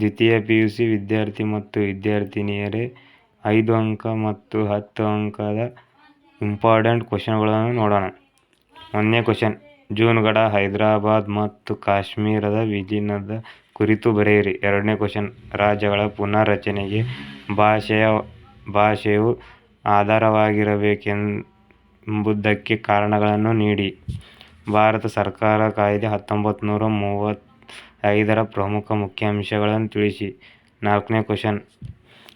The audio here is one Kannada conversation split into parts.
ದ್ವಿತೀಯ ಪಿಯುಸಿ ವಿದ್ಯಾರ್ಥಿ ಮತ್ತು ವಿದ್ಯಾರ್ಥಿನಿಯರೇ 5 ಅಂಕ ಮತ್ತು 10 ಅಂಕದ ಇಂಪಾರ್ಟೆಂಟ್ ಕ್ವಶನ್ಗಳನ್ನು ನೋಡೋಣ. 1ನೇ ಕ್ವಶನ್, ಜೂನ್ಗಢ, ಹೈದರಾಬಾದ್ ಮತ್ತು ಕಾಶ್ಮೀರದ ವಿಲೀನದ ಕುರಿತು ಬರೆಯಿರಿ. 2ನೇ ಕ್ವಶನ್, ರಾಜ್ಯಗಳ ಪುನರ್ರಚನೆಗೆ ಭಾಷೆಯು ಆಧಾರವಾಗಿರಬೇಕೆಂಬುದಕ್ಕೆ ಕಾರಣಗಳನ್ನು ನೀಡಿ. ಭಾರತ ಸರ್ಕಾರ ಕಾಯ್ದೆ 1935ರ ಪ್ರಮುಖ ಮುಖ್ಯಾಂಶಗಳನ್ನು ತಿಳಿಸಿ. 4ನೇ ಕ್ವಶನ್,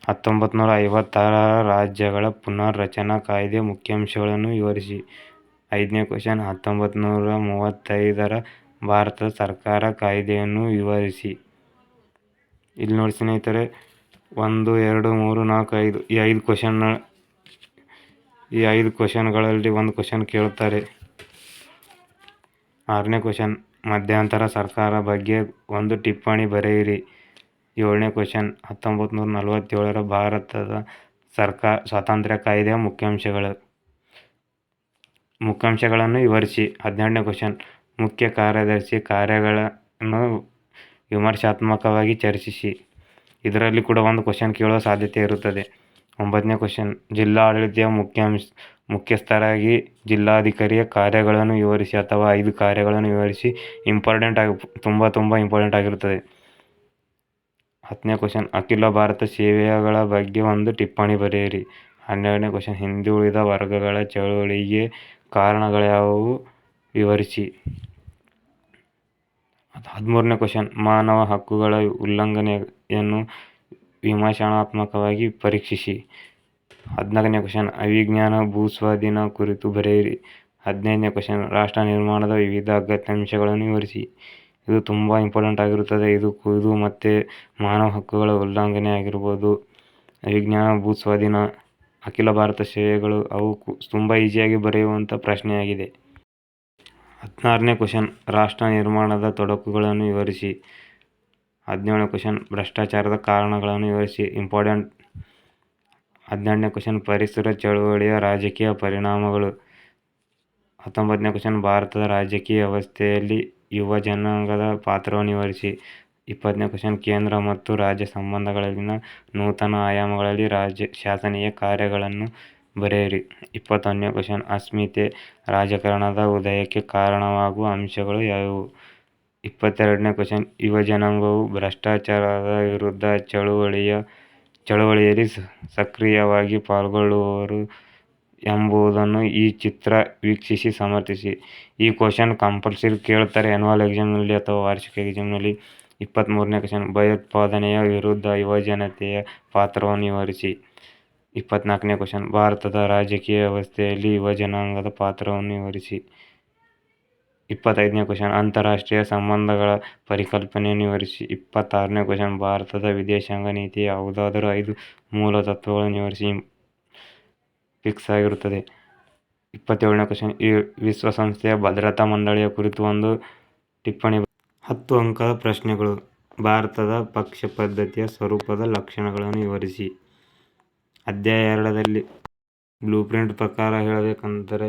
1956ರ ರಾಜ್ಯಗಳ ಪುನರ್ರಚನಾ ಕಾಯ್ದೆ ಮುಖ್ಯಾಂಶಗಳನ್ನು ವಿವರಿಸಿ. 5ನೇ ಕ್ವಶನ್, 1935ರ ಭಾರತ ಸರ್ಕಾರ ಕಾಯ್ದೆಯನ್ನು ವಿವರಿಸಿ. ಇಲ್ಲಿ ನೋಡಿ ಸ್ನೇಹಿತರೆ, 1, 2, 3, 4, 5 ಈ 5 ಕ್ವಶನ್ಗಳಲ್ಲಿ ಒಂದು ಕ್ವಶನ್ ಕೇಳುತ್ತಾರೆ. 6ನೇ ಕ್ವಶನ್, ಮಧ್ಯಂತರ ಸರ್ಕಾರ ಬಗ್ಗೆ ಒಂದು ಟಿಪ್ಪಣಿ ಬರೆಯಿರಿ. 7ನೇ ಕ್ವಶನ್, 1947ರ ಭಾರತದ ಸ್ವಾತಂತ್ರ್ಯ ಕಾಯ್ದೆಯ ಮುಖ್ಯಾಂಶಗಳನ್ನು ವಿವರಿಸಿ. 12ನೇ ಕ್ವಶನ್, ಮುಖ್ಯ ಕಾರ್ಯದರ್ಶಿ ಕಾರ್ಯಗಳನ್ನು ವಿಮರ್ಶಾತ್ಮಕವಾಗಿ ಚರ್ಚಿಸಿ. ಇದರಲ್ಲಿ ಕೂಡ ಒಂದು ಕ್ವಶನ್ ಕೇಳುವ ಸಾಧ್ಯತೆ ಇರುತ್ತದೆ. 9ನೇ ಕ್ವಶನ್, ಜಿಲ್ಲಾಡಳಿತದ ಮುಖ್ಯಸ್ಥರಾಗಿ ಜಿಲ್ಲಾಧಿಕಾರಿಯ ಕಾರ್ಯಗಳನ್ನು ವಿವರಿಸಿ ಅಥವಾ 5 ಕಾರ್ಯಗಳನ್ನು ವಿವರಿಸಿ. ತುಂಬ ಇಂಪಾರ್ಟೆಂಟ್ ಆಗಿರುತ್ತದೆ. 10ನೇ ಕ್ವಶನ್, ಅಖಿಲ ಭಾರತ ಸೇವೆಗಳ ಬಗ್ಗೆ ಒಂದು ಟಿಪ್ಪಣಿ ಬರೆಯಿರಿ. 12ನೇ ಕ್ವಶನ್, ಹಿಂದುಳಿದ ವರ್ಗಗಳ ಚಳವಳಿಗೆ ಕಾರಣಗಳ್ಯಾವುವು ವಿವರಿಸಿ. 13ನೇ ಕ್ವಶನ್, ಮಾನವ ಹಕ್ಕುಗಳ ಉಲ್ಲಂಘನೆಯನ್ನು ವಿಮರ್ಶಾತ್ಮಕವಾಗಿ ಪರೀಕ್ಷಿಸಿ. 14ನೇ ಕ್ವಶನ್, ಅಭಿಜ್ಞಾನ ಭೂಸ್ವಾಧೀನ ಕುರಿತು ಬರೆಯಿರಿ. 15ನೇ ಕ್ವಶನ್, ರಾಷ್ಟ್ರ ನಿರ್ಮಾಣದ ವಿವಿಧ ಅಗತ್ಯಾಂಶಗಳನ್ನು ವಿವರಿಸಿ. ಇದು ತುಂಬ ಇಂಪಾರ್ಟೆಂಟ್ ಆಗಿರುತ್ತದೆ. ಇದು ಮತ್ತೆ ಮಾನವ ಹಕ್ಕುಗಳ ಉಲ್ಲಂಘನೆ ಆಗಿರ್ಬೋದು, ಅಭಿಜ್ಞಾನ ಭೂಸ್ವಾಧೀನ, ಅಖಿಲ ಭಾರತ ಸೇವೆಗಳು, ಅವು ತುಂಬ ಈಸಿಯಾಗಿ ಬರೆಯುವಂಥ ಪ್ರಶ್ನೆಯಾಗಿದೆ. 16ನೇ ಕ್ವಶನ್, ರಾಷ್ಟ್ರ ನಿರ್ಮಾಣದ ತೊಡಕುಗಳನ್ನು ವಿವರಿಸಿ. 17ನೇ ಕ್ವಶನ್, ಭ್ರಷ್ಟಾಚಾರದ ಕಾರಣಗಳನ್ನು ವಿವರಿಸಿ. ಇಂಪಾರ್ಟೆಂಟ್. 18ನೇ ಕ್ವಶನ್, ಪರಿಸರ ಚಳವಳಿಯ ರಾಜಕೀಯ ಪರಿಣಾಮಗಳು. 19ನೇ ಕ್ವಶನ್, ಭಾರತದ ರಾಜಕೀಯ ವ್ಯವಸ್ಥೆಯಲ್ಲಿ ಯುವ ಜನಾಂಗದ ಪಾತ್ರವನ್ನು ವಿವರಿಸಿ. 20ನೇ ಕ್ವಶನ್, ಕೇಂದ್ರ ಮತ್ತು ರಾಜ್ಯ ಸಂಬಂಧಗಳಲ್ಲಿನ ನೂತನ ಆಯಾಮಗಳಲ್ಲಿ ಶಾಸನೀಯ ಕಾರ್ಯಗಳನ್ನು ಬರೆಯಿರಿ. 21ನೇ ಕ್ವಶನ್, ಅಸ್ಮಿತೆ ರಾಜಕಾರಣದ ಉದಯಕ್ಕೆ ಕಾರಣವಾಗುವ ಅಂಶಗಳು ಯಾವುವು. 22ನೇ ಕ್ವಶನ್, ಯುವ ಜನಾಂಗವು ಭ್ರಷ್ಟಾಚಾರದ ವಿರುದ್ಧ ಚಳವಳಿಯಲ್ಲಿ ಸಕ್ರಿಯವಾಗಿ ಪಾಲ್ಗೊಳ್ಳುವರು ಎಂಬುದನ್ನು ಈ ಚಿತ್ರ ವೀಕ್ಷಿಸಿ ಸಮರ್ಥಿಸಿ. ಈ ಕ್ವಶನ್ ಕಂಪಲ್ಸರಿ ಕೇಳುತ್ತಾರೆ ಆನ್ಯುವಲ್ ಎಕ್ಸಾಮ್ನಲ್ಲಿ ಅಥವಾ ವಾರ್ಷಿಕ ಎಕ್ಸಾಮ್ನಲ್ಲಿ. 23ನೇ ಕ್ವಶನ್, ಭಯೋತ್ಪಾದನೆಯ ವಿರುದ್ಧ ಯುವಜನತೆಯ ಪಾತ್ರವನ್ನು ವಿವರಿಸಿ. 24ನೇ ಕ್ವಶನ್, ಭಾರತದ ರಾಜಕೀಯ ವ್ಯವಸ್ಥೆಯಲ್ಲಿ ಯುವ ಜನಾಂಗದ ಪಾತ್ರವನ್ನು ವಿವರಿಸಿ. 25ನೇ ಕ್ವಶನ್, ಅಂತಾರಾಷ್ಟ್ರೀಯ ಸಂಬಂಧಗಳ ಪರಿಕಲ್ಪನೆಯನ್ನು ವಿವರಿಸಿ. 26ನೇ ಕ್ವಶನ್, ಭಾರತದ ವಿದೇಶಾಂಗ ನೀತಿಯ ಯಾವುದಾದರೂ 5 ಮೂಲ ತತ್ವಗಳನ್ನು ವಿವರಿಸಿ. ಫಿಕ್ಸ್ ಆಗಿರುತ್ತದೆ. 27ನೇ ಕ್ವಶನ್, ವಿಶ್ವಸಂಸ್ಥೆಯ ಭದ್ರತಾ ಮಂಡಳಿಯ ಕುರಿತು ಒಂದು ಟಿಪ್ಪಣಿ. 10 ಅಂಕದ ಪ್ರಶ್ನೆಗಳು. ಭಾರತದ ಪಕ್ಷ ಪದ್ಧತಿಯ ಸ್ವರೂಪದ ಲಕ್ಷಣಗಳನ್ನು ವಿವರಿಸಿ. ಅಧ್ಯಾಯ 2ರಲ್ಲಿ ಬ್ಲೂಪ್ರಿಂಟ್ ಪ್ರಕಾರ ಹೇಳಬೇಕಂದರೆ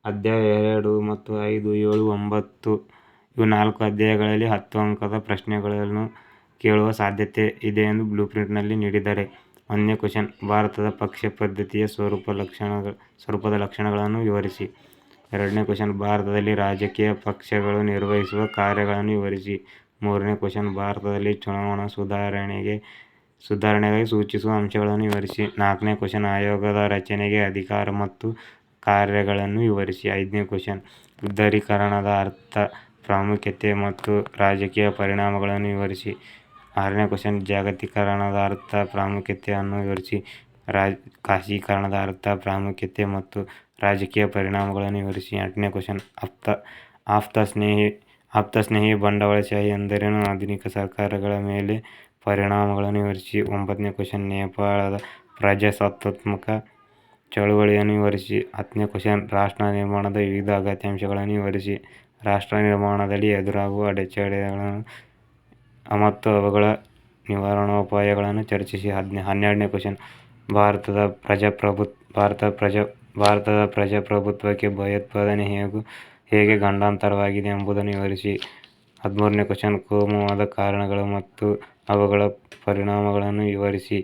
ಅಧ್ಯಾಯ 2 ಮತ್ತು 5, 7, 9 ಇವು 4 ಅಧ್ಯಾಯಗಳಲ್ಲಿ 10 ಅಂಕದ ಪ್ರಶ್ನೆಗಳನ್ನು ಕೇಳುವ ಸಾಧ್ಯತೆ ಇದೆ ಎಂದು ಬ್ಲೂಪ್ರಿಂಟ್ನಲ್ಲಿ ನೀಡಿದ್ದಾರೆ. 1ನೇ ಕ್ವಶನ್, ಭಾರತದ ಪಕ್ಷ ಪದ್ಧತಿಯ ಸ್ವರೂಪದ ಲಕ್ಷಣಗಳನ್ನು ವಿವರಿಸಿ. 2ನೇ ಕ್ವಶನ್, ಭಾರತದಲ್ಲಿ ರಾಜಕೀಯ ಪಕ್ಷಗಳು ನಿರ್ವಹಿಸುವ ಕಾರ್ಯಗಳನ್ನು ವಿವರಿಸಿ. 3ನೇ ಕ್ವಶನ್, ಭಾರತದಲ್ಲಿ ಚುನಾವಣಾ ಸುಧಾರಣೆಗಾಗಿ ಸೂಚಿಸುವ ಅಂಶಗಳನ್ನು ವಿವರಿಸಿ. 4ನೇ ಕ್ವಶನ್, ಆಯೋಗದ ರಚನೆಗೆ ಅಧಿಕಾರ ಮತ್ತು ಕಾರ್ಯಗಳನ್ನು ವಿವರಿಸಿ. 5ನೇ ಕ್ವಶನ್, ಉದಾರೀಕರಣದ ಅರ್ಥ, ಪ್ರಾಮುಖ್ಯತೆ ಮತ್ತು ರಾಜಕೀಯ ಪರಿಣಾಮಗಳನ್ನು ವಿವರಿಸಿ. 6ನೇ ಕ್ವಶನ್, ಜಾಗತೀಕರಣದ ಅರ್ಥ, ಪ್ರಾಮುಖ್ಯತೆಯನ್ನು ವಿವರಿಸಿ. ಖಾಸಗೀಕರಣದ ಅರ್ಥ, ಪ್ರಾಮುಖ್ಯತೆ ಮತ್ತು ರಾಜಕೀಯ ಪರಿಣಾಮಗಳನ್ನು ವಿವರಿಸಿ. 8ನೇ ಕ್ವಶನ್, ಆಪ್ತಸ್ನೇಹಿ ಬಂಡವಾಳಶಾಹಿ ಎಂದರೇನು, ಆಧುನಿಕ ಸರ್ಕಾರಗಳ ಮೇಲೆ ಪರಿಣಾಮಗಳನ್ನು ವಿವರಿಸಿ. 9ನೇ ಕ್ವಶನ್, ನೇಪಾಳದ ಪ್ರಜಾಸತ್ತಾತ್ಮಕ ಚಳವಳಿಯನ್ನು ವಿವರಿಸಿ. 10ನೇ ಕ್ವಶನ್, ರಾಷ್ಟ್ರ ನಿರ್ಮಾಣದ ವಿವಿಧ ಅಗತ್ಯಾಂಶಗಳನ್ನು ವಿವರಿಸಿ. ರಾಷ್ಟ್ರ ನಿರ್ಮಾಣದಲ್ಲಿ ಎದುರಾಗುವ ಅಡೆತಡೆಗಳು ಮತ್ತು ಅವುಗಳ ನಿವಾರಣೋಪಾಯಗಳನ್ನು ಚರ್ಚಿಸಿ. 12ನೇ ಕ್ವಶನ್, ಭಾರತದ ಪ್ರಜಾಪ್ರಭುತ್ವಕ್ಕೆ ಭಯೋತ್ಪಾದನೆ ಹೇಗೆ ಗಂಡಾಂತರವಾಗಿದೆ ಎಂಬುದನ್ನು ವಿವರಿಸಿ. 13ನೇ ಕ್ವಶನ್ ಕೋಮುವಾದ ಕಾರಣಗಳು ಮತ್ತು ಅವುಗಳ ಪರಿಣಾಮಗಳನ್ನು ವಿವರಿಸಿ.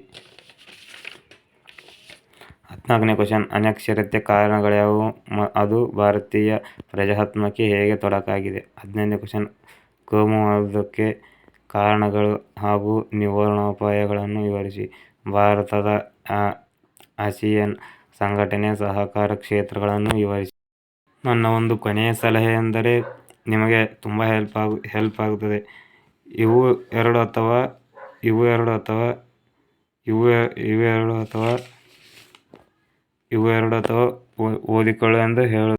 14ನೇ ಕ್ವಶನ್ ಅನಕ್ಷರತೆ ಕಾರಣಗಳ್ಯಾವುವು? ಅದು ಭಾರತೀಯ ಪ್ರಜಾಸತ್ತಾತ್ಮಕಕ್ಕೆ ಹೇಗೆ ತೊಡಕಾಗಿದೆ? 15ನೇ ಕ್ವಶನ್ ಕೋಮುವಾದಕ್ಕೆ ಕಾರಣಗಳು ಹಾಗೂ ನಿವಾರಣೋಪಾಯಗಳನ್ನು ವಿವರಿಸಿ. ಭಾರತದ ಆಸಿಯಾನ್ ಸಂಘಟನೆಯ ಸಹಕಾರ ಕ್ಷೇತ್ರಗಳನ್ನು ವಿವರಿಸಿ. ನನ್ನ ಒಂದು ಕೊನೆಯ ಸಲಹೆ ಎಂದರೆ ನಿಮಗೆ ತುಂಬ ಹೆಲ್ಪ್ ಆಗುತ್ತದೆ. ಇವು ಎರಡು ಅಥವಾ ಓದಿಕೊಳ್ಳು ಎಂದು ಹೇಳುತ್ತೇನೆ.